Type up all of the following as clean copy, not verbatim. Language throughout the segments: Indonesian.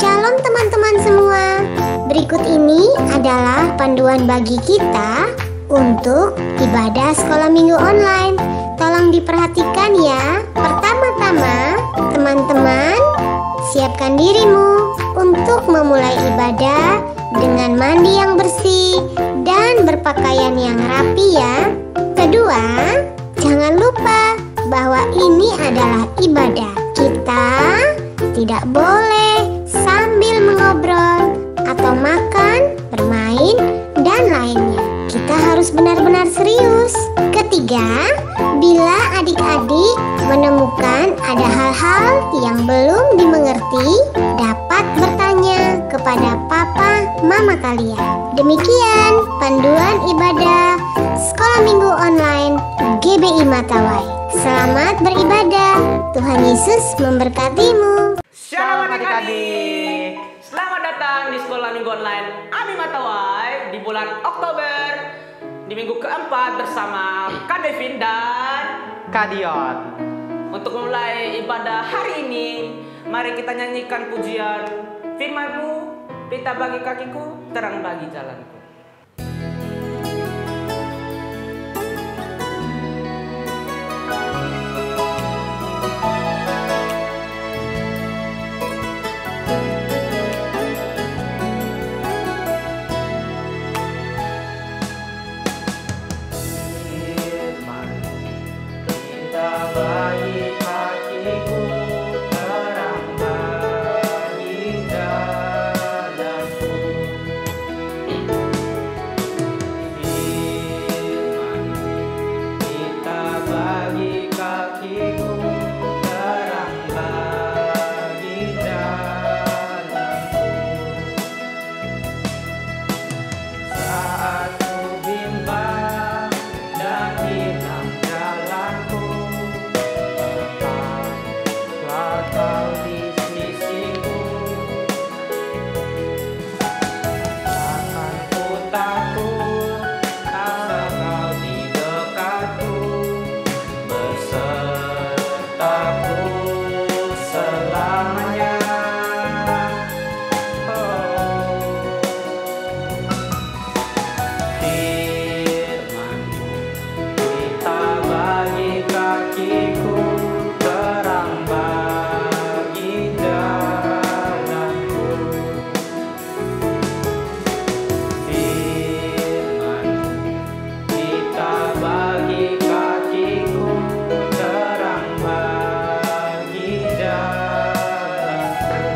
Shalom teman-teman semua. Berikut ini adalah panduan bagi kita untuk ibadah sekolah minggu online. Tolong diperhatikan ya. Pertama-tama, teman-teman, siapkan dirimu untuk memulai ibadah dengan mandi yang bersih dan berpakaian yang rapi ya. Kedua, jangan lupa bahwa ini adalah ibadah. Kita tidak boleh sambil mengobrol atau makan, bermain, dan lainnya. Kita harus benar-benar serius. Ketiga, bila adik-adik menemukan ada hal-hal yang belum dimengerti, dapat bertanya kepada papa mama kalian. Demikian panduan ibadah Sekolah Minggu Online GBI Matawai. Selamat beribadah. Tuhan Yesus memberkatimu. Shalom adik-adik. Selamat datang di Sekolah Minggu Online Ami Matawai di bulan Oktober, di minggu keempat bersama Kak Devin dan Kak Dion. Untuk memulai ibadah hari ini, mari kita nyanyikan pujian firman-Mu, pelita bagi kakiku, terang bagi jalanku. Bagi kakiku, terang bagi jalanku. Firman kita bagi kakiku, terang bagi jalanku. Saat ku bimbang dan hilang jalanku, Kau di sisiku, takkan ku takut, asal Kau di dekatku, bersertaku selamanya. Firman-Mu kita bagi kakiku, terang bagi jalanku. Firman-Mu kita bagi kakiku, terang bagi jalanku.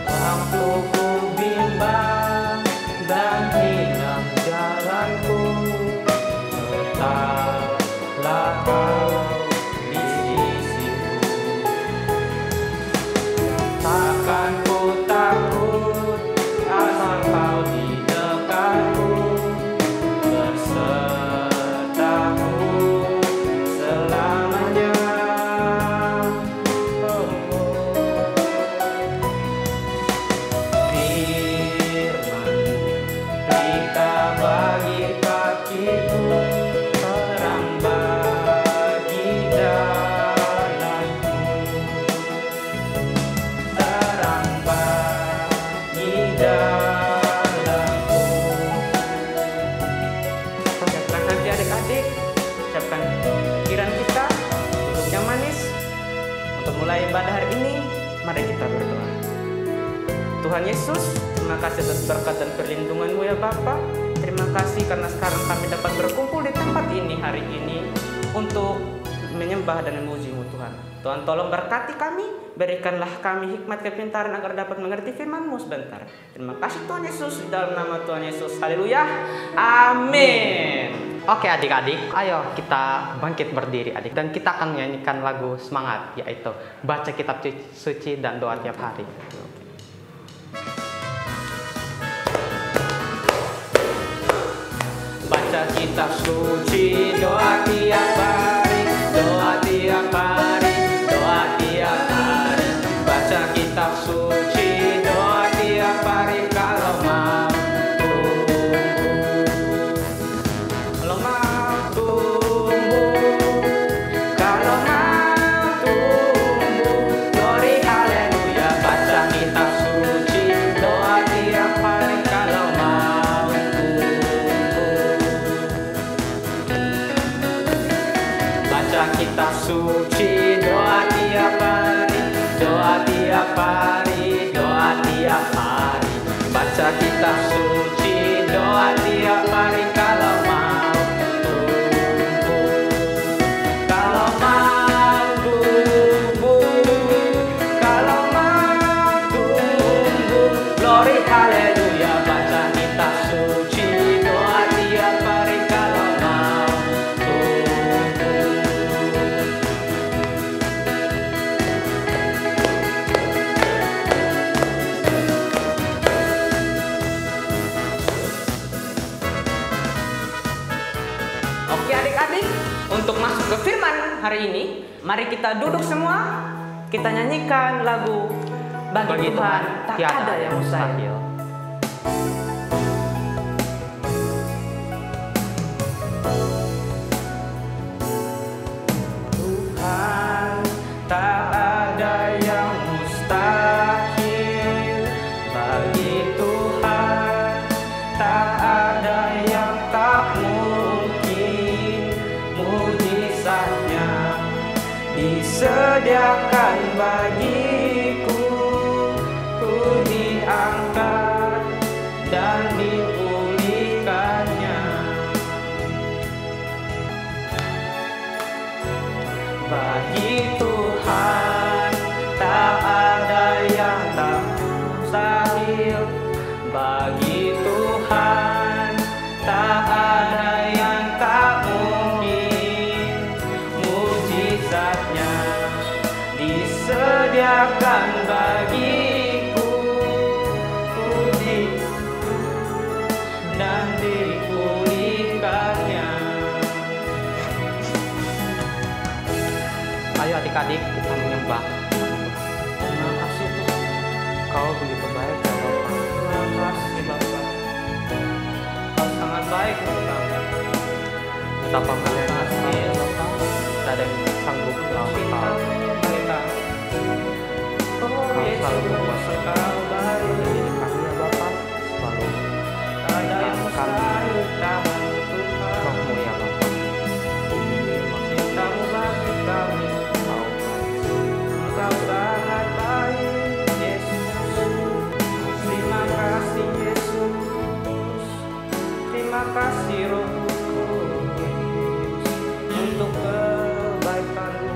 Waktu ku bimbang dan hilang jalanku, tetaplah Kau di sisiku. Takkan ku takut, asal Kau di dekatku, bersertaku selamanya. Firman-Mu kita bagi kakiku, terang bagi jalanku, terang bagi jalanku. Siapkan hati adik-adik, siapkan pikiran kita, duduk yang manis. Untuk mulai ibadah hari ini, mari kita berdoa. Tuhan Yesus, terima kasih atas berkat dan perlindungan-Mu ya Bapa. Terima kasih karena sekarang kami dapat berkumpul di tempat ini hari ini untuk menyembah dan memuji-Mu Tuhan. Tuhan tolong berkati kami, berikanlah kami hikmat kepintaran agar dapat mengerti firman-Mu sebentar. Terima kasih Tuhan Yesus, di dalam nama Tuhan Yesus. Haleluya. Amin. Oke adik-adik, ayo kita bangkit berdiri adik, dan kita akan menyanyikan lagu semangat, yaitu baca kitab suci dan doa tiap hari. Baca kitab suci, doa tiap hari, doa tiap hari, doa tiap hari. Baca kitab suci, doa tiap hari kalau mau tumbuh. Kalau mau tumbuh, kalau mau tumbuh, glory hallelujah. hari ini, mari kita duduk semua, kita nyanyikan lagu Bagi Tuhan tak ada yang mustahil. Tuhan tak ada yang mustahil, bagi Tuhan tak ada yang tak mungkin. Mujizatnya disediakan bagiku, ku diangkat dan dipulihkannya. Bagi Tuhan tak ada yang tak mustahil, bagi Tuhan tak ada yang tak mungkin. Mujizatnya disediakan bagiku, ku dan dipulihkannya. Ayo adik-adik kita menyembah. Terima kasih Tuhan, Kau begitu baik ya Bapa. terima kasih Bapa. Kau sangat baik untuk kami. Betapa mulianya Engkau ya Bapa. Tidak ada yang sanggup melawan Kau. Oh Yesus, Engkau baik. Menjadi kami ya Bapa. Selalu Tak ada yang mustahil dalam Tuhan. Rohmu ya Bapa. Cintamu bagi kami, Engkau sangat baik Yesus. Terima kasih Yesus, terima kasih Roh Kudus untuk kebaikan-Mu,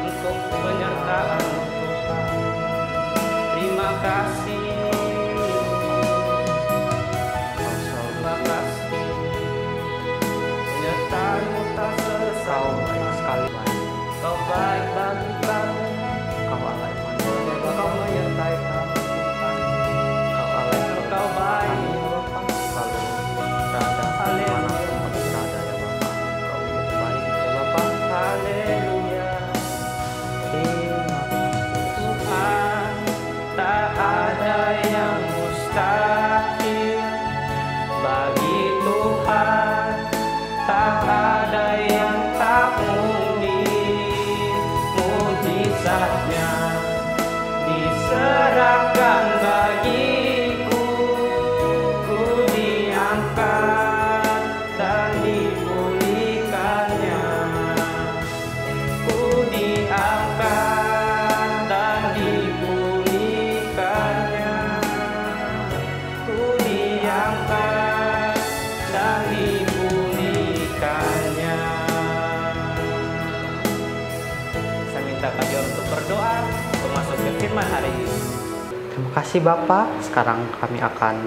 untuk penyertaan-Mu Tuhan. Terima kasih, terima kasih, penyertaan-Mu tak Kau baik selesai. sekali baik. Kau baik bagi kami, Kau Allah Immanuel ya Bapa. Kau menyertai kami Tuhan. Kau Allah yang Engkau baik ya Bapa. selalu berada dimanapun kami berada ya Bapa. Kau begitu baik ya Bapa. Haleluya. Terima kasih. Tuhan tak ada yang mustahil, bagi Tuhan tak ada yang tak mungkin. Mujizatnya diserahkan bagiku, ku diangkat dan dipulihkannya. Ku diangkat dan dipulihkannya. Ku diangkat dan dipulihkannya. Saya minta kalian untuk berdoa untuk masuk ke firman hari ini. Terima kasih Bapak. Sekarang kami akan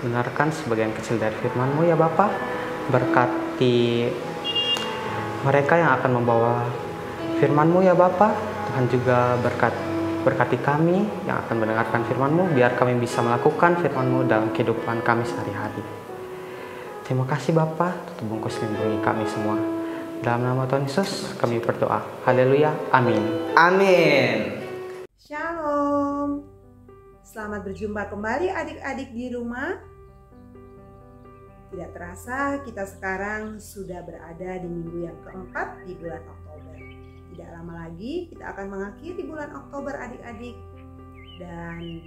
mendengarkan sebagian kecil dari firman-Mu ya Bapak. Berkati mereka yang akan membawa firman-Mu ya Bapak. Tuhan juga berkati kami yang akan mendengarkan firman-Mu, biar kami bisa melakukan firman-Mu dalam kehidupan kami sehari-hari. Terima kasih Bapak, tutup bungkus lindungi kami semua. Dalam nama Tuhan Yesus kami berdoa. Haleluya. Amin. Amin. Shalom. Selamat berjumpa kembali adik-adik di rumah. Tidak terasa kita sekarang sudah berada di minggu yang keempat di bulan Oktober. Tidak lama lagi kita akan mengakhiri bulan Oktober adik-adik. Dan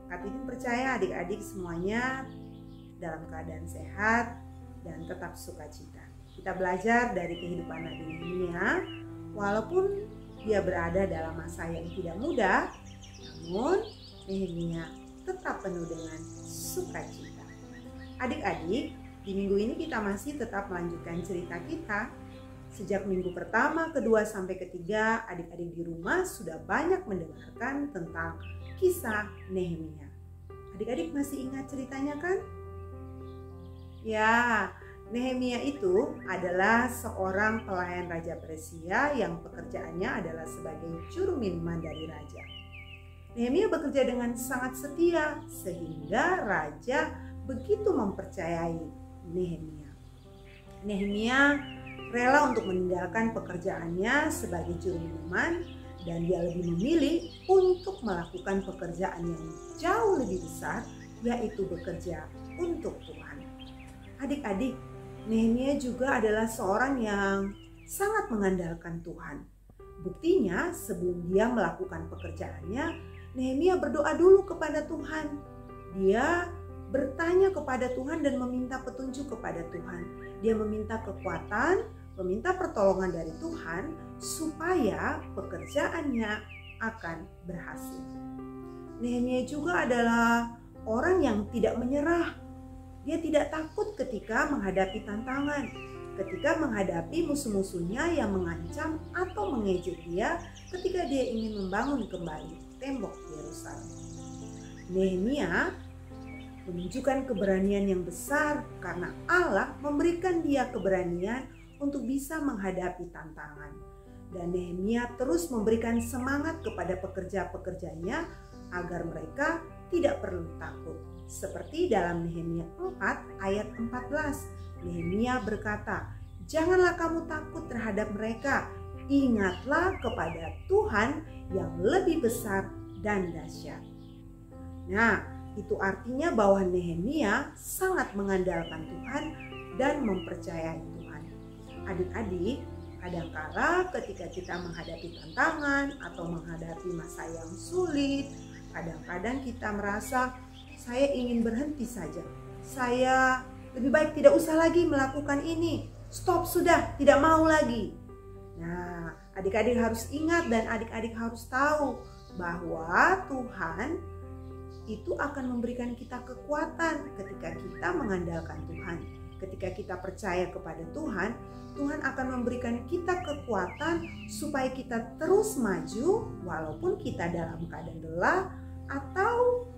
Kak Titin percaya adik-adik semuanya dalam keadaan sehat dan tetap sukacita. Kita belajar dari kehidupan Nabi Nehemia, walaupun dia berada dalam masa yang tidak mudah, namun Nehemia tetap penuh dengan sukacita. Adik-adik, di minggu ini kita masih tetap melanjutkan cerita kita. Sejak minggu pertama, kedua, sampai ketiga, adik-adik di rumah sudah banyak mendengarkan tentang kisah Nehemia. Adik-adik masih ingat ceritanya kan? Ya, Nehemia itu adalah seorang pelayan Raja Persia yang pekerjaannya adalah sebagai juru minuman dari raja. Nehemia bekerja dengan sangat setia sehingga raja begitu mempercayai Nehemia. Nehemia rela untuk meninggalkan pekerjaannya sebagai juru minuman, dan dia lebih memilih untuk melakukan pekerjaan yang jauh lebih besar, yaitu bekerja untuk Tuhan. Adik-adik, Nehemia juga adalah seorang yang sangat mengandalkan Tuhan. Buktinya, sebelum dia melakukan pekerjaannya, Nehemia berdoa dulu kepada Tuhan. Dia bertanya kepada Tuhan dan meminta petunjuk kepada Tuhan. Dia meminta kekuatan, meminta pertolongan dari Tuhan supaya pekerjaannya akan berhasil. Nehemia juga adalah orang yang tidak menyerah. Dia tidak takut ketika menghadapi tantangan, ketika menghadapi musuh-musuhnya yang mengancam atau mengejek dia ketika dia ingin membangun kembali tembok Yerusalem. Nehemia menunjukkan keberanian yang besar karena Allah memberikan dia keberanian untuk bisa menghadapi tantangan. Dan Nehemia terus memberikan semangat kepada pekerja-pekerjanya agar mereka tidak perlu takut. Seperti dalam Nehemia 4 ayat 14, Nehemia berkata, "Janganlah kamu takut terhadap mereka, ingatlah kepada Tuhan yang lebih besar dan dahsyat." Nah, itu artinya bahwa Nehemia sangat mengandalkan Tuhan dan mempercayai Tuhan. Adik-adik, kadangkala ketika kita menghadapi tantangan atau menghadapi masa yang sulit, kadang-kadang kita merasa, saya ingin berhenti saja. Saya lebih baik tidak usah lagi melakukan ini. Stop sudah, tidak mau lagi. Nah, adik-adik harus ingat dan adik-adik harus tahu bahwa Tuhan itu akan memberikan kita kekuatan ketika kita mengandalkan Tuhan. Ketika kita percaya kepada Tuhan, Tuhan akan memberikan kita kekuatan supaya kita terus maju walaupun kita dalam keadaan lelah atau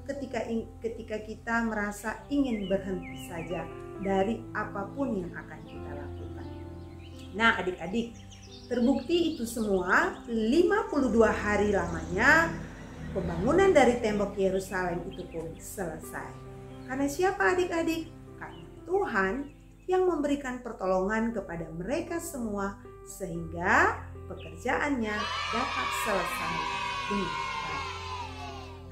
ketika kita merasa ingin berhenti saja dari apapun yang akan kita lakukan. Nah, adik-adik, terbukti itu semua 52 hari lamanya pembangunan dari tembok Yerusalem itu pun selesai. Karena siapa adik-adik? Karena Tuhan yang memberikan pertolongan kepada mereka semua sehingga pekerjaannya dapat selesai dengan baik.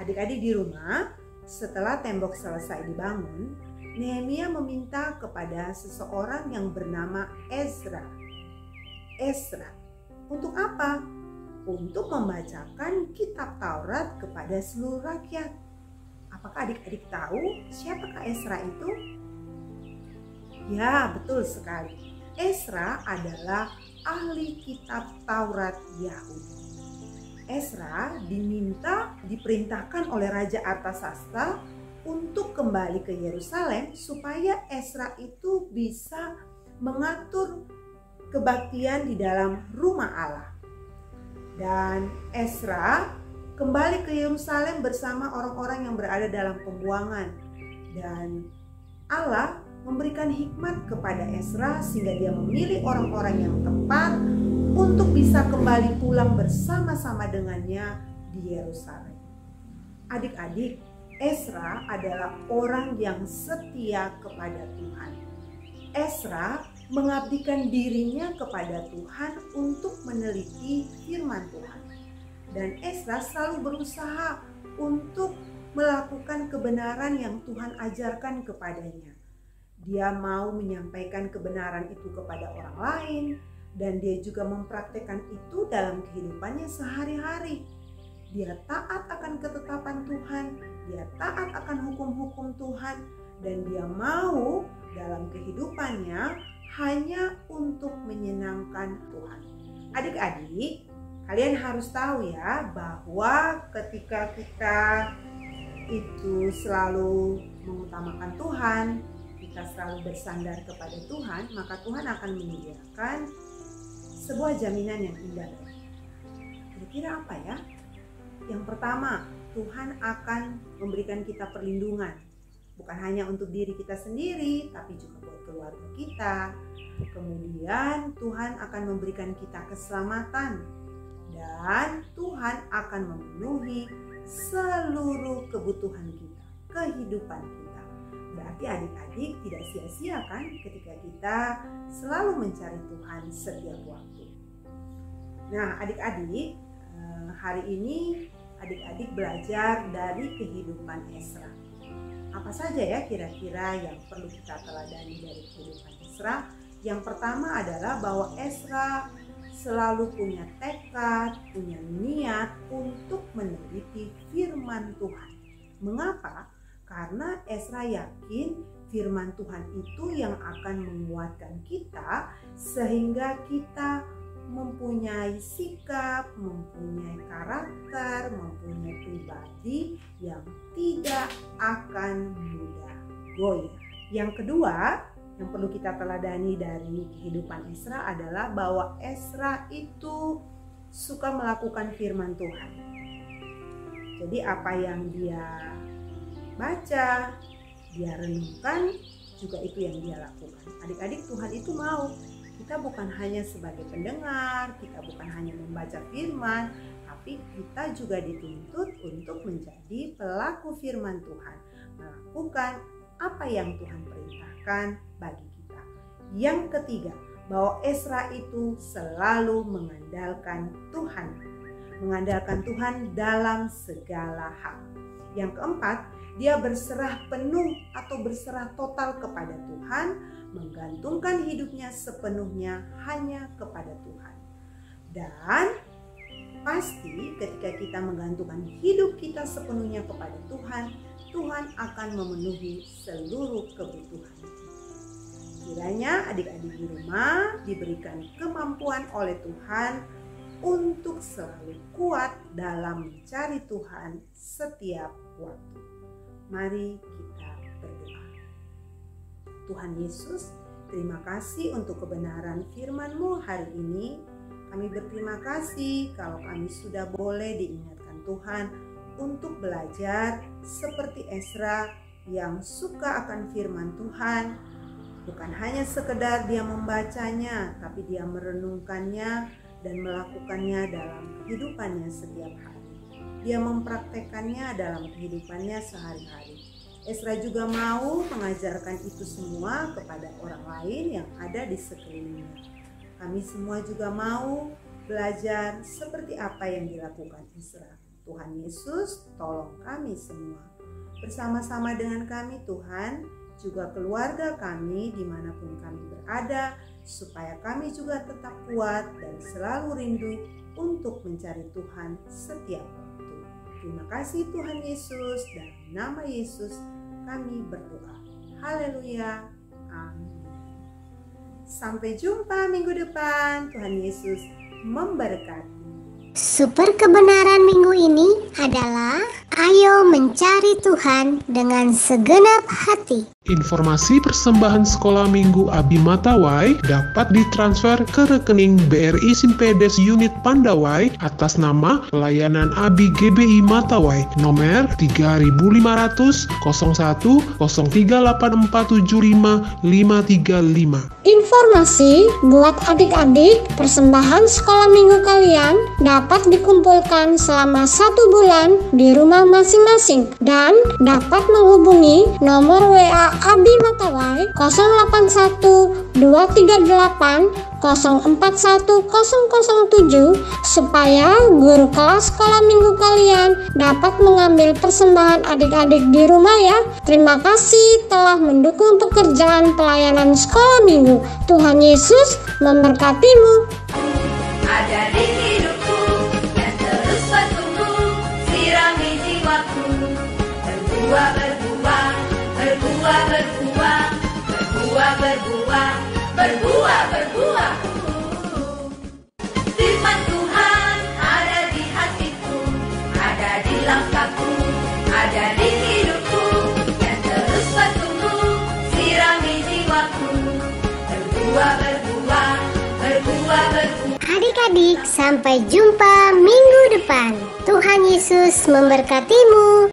Adik-adik di rumah, setelah tembok selesai dibangun, Nehemia meminta kepada seseorang yang bernama Ezra. Untuk apa? Untuk membacakan kitab Taurat kepada seluruh rakyat. Apakah adik-adik tahu siapakah Ezra itu? Ya, betul sekali. Ezra adalah ahli kitab Taurat Yahudi. Ezra diperintahkan oleh Raja Artasasta untuk kembali ke Yerusalem supaya Ezra itu bisa mengatur kebaktian di dalam rumah Allah. Dan Ezra kembali ke Yerusalem bersama orang-orang yang berada dalam pembuangan. Dan Allah memberikan hikmat kepada Ezra sehingga dia memilih orang-orang yang tepat untuk bisa kembali pulang bersama-sama dengannya di Yerusalem. Adik-adik, Ezra adalah orang yang setia kepada Tuhan. Ezra mengabdikan dirinya kepada Tuhan untuk meneliti firman Tuhan. Dan Ezra selalu berusaha untuk melakukan kebenaran yang Tuhan ajarkan kepadanya. Dia mau menyampaikan kebenaran itu kepada orang lain, dan dia juga mempraktekkan itu dalam kehidupannya sehari-hari. Dia taat akan ketetapan Tuhan, dia taat akan hukum-hukum Tuhan, dan dia mau dalam kehidupannya hanya untuk menyenangkan Tuhan. Adik-adik, kalian harus tahu ya bahwa ketika kita itu selalu mengutamakan Tuhan, kita selalu bersandar kepada Tuhan, maka Tuhan akan menyediakan sebuah jaminan yang indah. Kira-kira apa ya? Yang pertama, Tuhan akan memberikan kita perlindungan. Bukan hanya untuk diri kita sendiri, tapi juga buat keluarga kita. Kemudian Tuhan akan memberikan kita keselamatan. Dan Tuhan akan memenuhi seluruh kebutuhan kita, kehidupan kita. Berarti adik-adik tidak sia-sia kan ketika kita selalu mencari Tuhan setiap waktu. Nah, adik-adik, hari ini adik-adik belajar dari kehidupan Ezra. Apa saja ya kira-kira yang perlu kita teladani dari kehidupan Ezra? Yang pertama adalah bahwa Ezra selalu punya tekad, punya niat untuk meneliti firman Tuhan. Mengapa? Karena Ezra yakin firman Tuhan itu yang akan menguatkan kita sehingga kita mempunyai sikap, mempunyai karakter, mempunyai pribadi yang tidak akan mudah goyah. Yang kedua yang perlu kita teladani dari kehidupan Ezra adalah bahwa Ezra itu suka melakukan firman Tuhan. Jadi apa yang dia baca, dia renungkan, juga itu yang dia lakukan. Adik-adik, Tuhan itu mau kita bukan hanya sebagai pendengar, kita bukan hanya membaca firman, tapi kita juga dituntut untuk menjadi pelaku firman Tuhan, melakukan apa yang Tuhan perintahkan bagi kita. Yang ketiga, bahwa Ezra itu selalu mengandalkan Tuhan dalam segala hal. Yang keempat, dia berserah penuh atau berserah total kepada Tuhan, menggantungkan hidupnya sepenuhnya hanya kepada Tuhan. Dan pasti ketika kita menggantungkan hidup kita sepenuhnya kepada Tuhan, Tuhan akan memenuhi seluruh kebutuhan kita. Kiranya adik-adik di rumah diberikan kemampuan oleh Tuhan untuk selalu kuat dalam mencari Tuhan setiap waktu. Mari kita berdoa. Tuhan Yesus, terima kasih untuk kebenaran firman-Mu hari ini. Kami berterima kasih kalau kami sudah boleh diingatkan Tuhan untuk belajar seperti Ezra yang suka akan firman Tuhan. Bukan hanya sekedar dia membacanya, tapi dia merenungkannya dan melakukannya dalam kehidupannya setiap hari. Dia mempraktekannya dalam kehidupannya sehari-hari. Ezra juga mau mengajarkan itu semua kepada orang lain yang ada di sekelilingnya. Kami semua juga mau belajar seperti apa yang dilakukan Ezra. Tuhan Yesus, tolong kami semua. Bersama-sama dengan kami Tuhan, juga keluarga kami dimanapun kami berada, supaya kami juga tetap kuat dan selalu rindu untuk mencari Tuhan setiap waktu. Terima kasih Tuhan Yesus, dan nama Yesus kami berdoa. Haleluya. Amin. Sampai jumpa minggu depan. Tuhan Yesus memberkati. Super kebenaran minggu ini adalah ayo mencari Tuhan dengan segenap hati. Informasi persembahan sekolah minggu Abi Matawai dapat ditransfer ke rekening BRI Sinpedes Unit Pandawai atas nama Pelayanan Abi GBI Matawai nomor 3500 01 038475 535. Informasi buat adik-adik, persembahan sekolah minggu kalian dapat dikumpulkan selama 1 bulan di rumah masing-masing dan dapat menghubungi nomor WA Abi Matawai 081 238 041007 supaya guru kelas sekolah minggu kalian dapat mengambil persembahan adik-adik di rumah ya. Terima kasih telah mendukung pekerjaan pelayanan sekolah minggu. Tuhan Yesus memberkatimu. Ada di hidupku yang terus bertumbuh, sirami jiwaku, berbuah, berbuah, berbuah, berbuah, berbuah, berbuah, berbuah, berbuah. Firman Tuhan ada di hatiku, ada di langkahku, ada di hidupku yang terus bertumbuh, sirami jiwaku, berbuah, berbuah, berbuah, berbuah. Adik-adik, sampai jumpa minggu depan. Tuhan Yesus memberkatimu.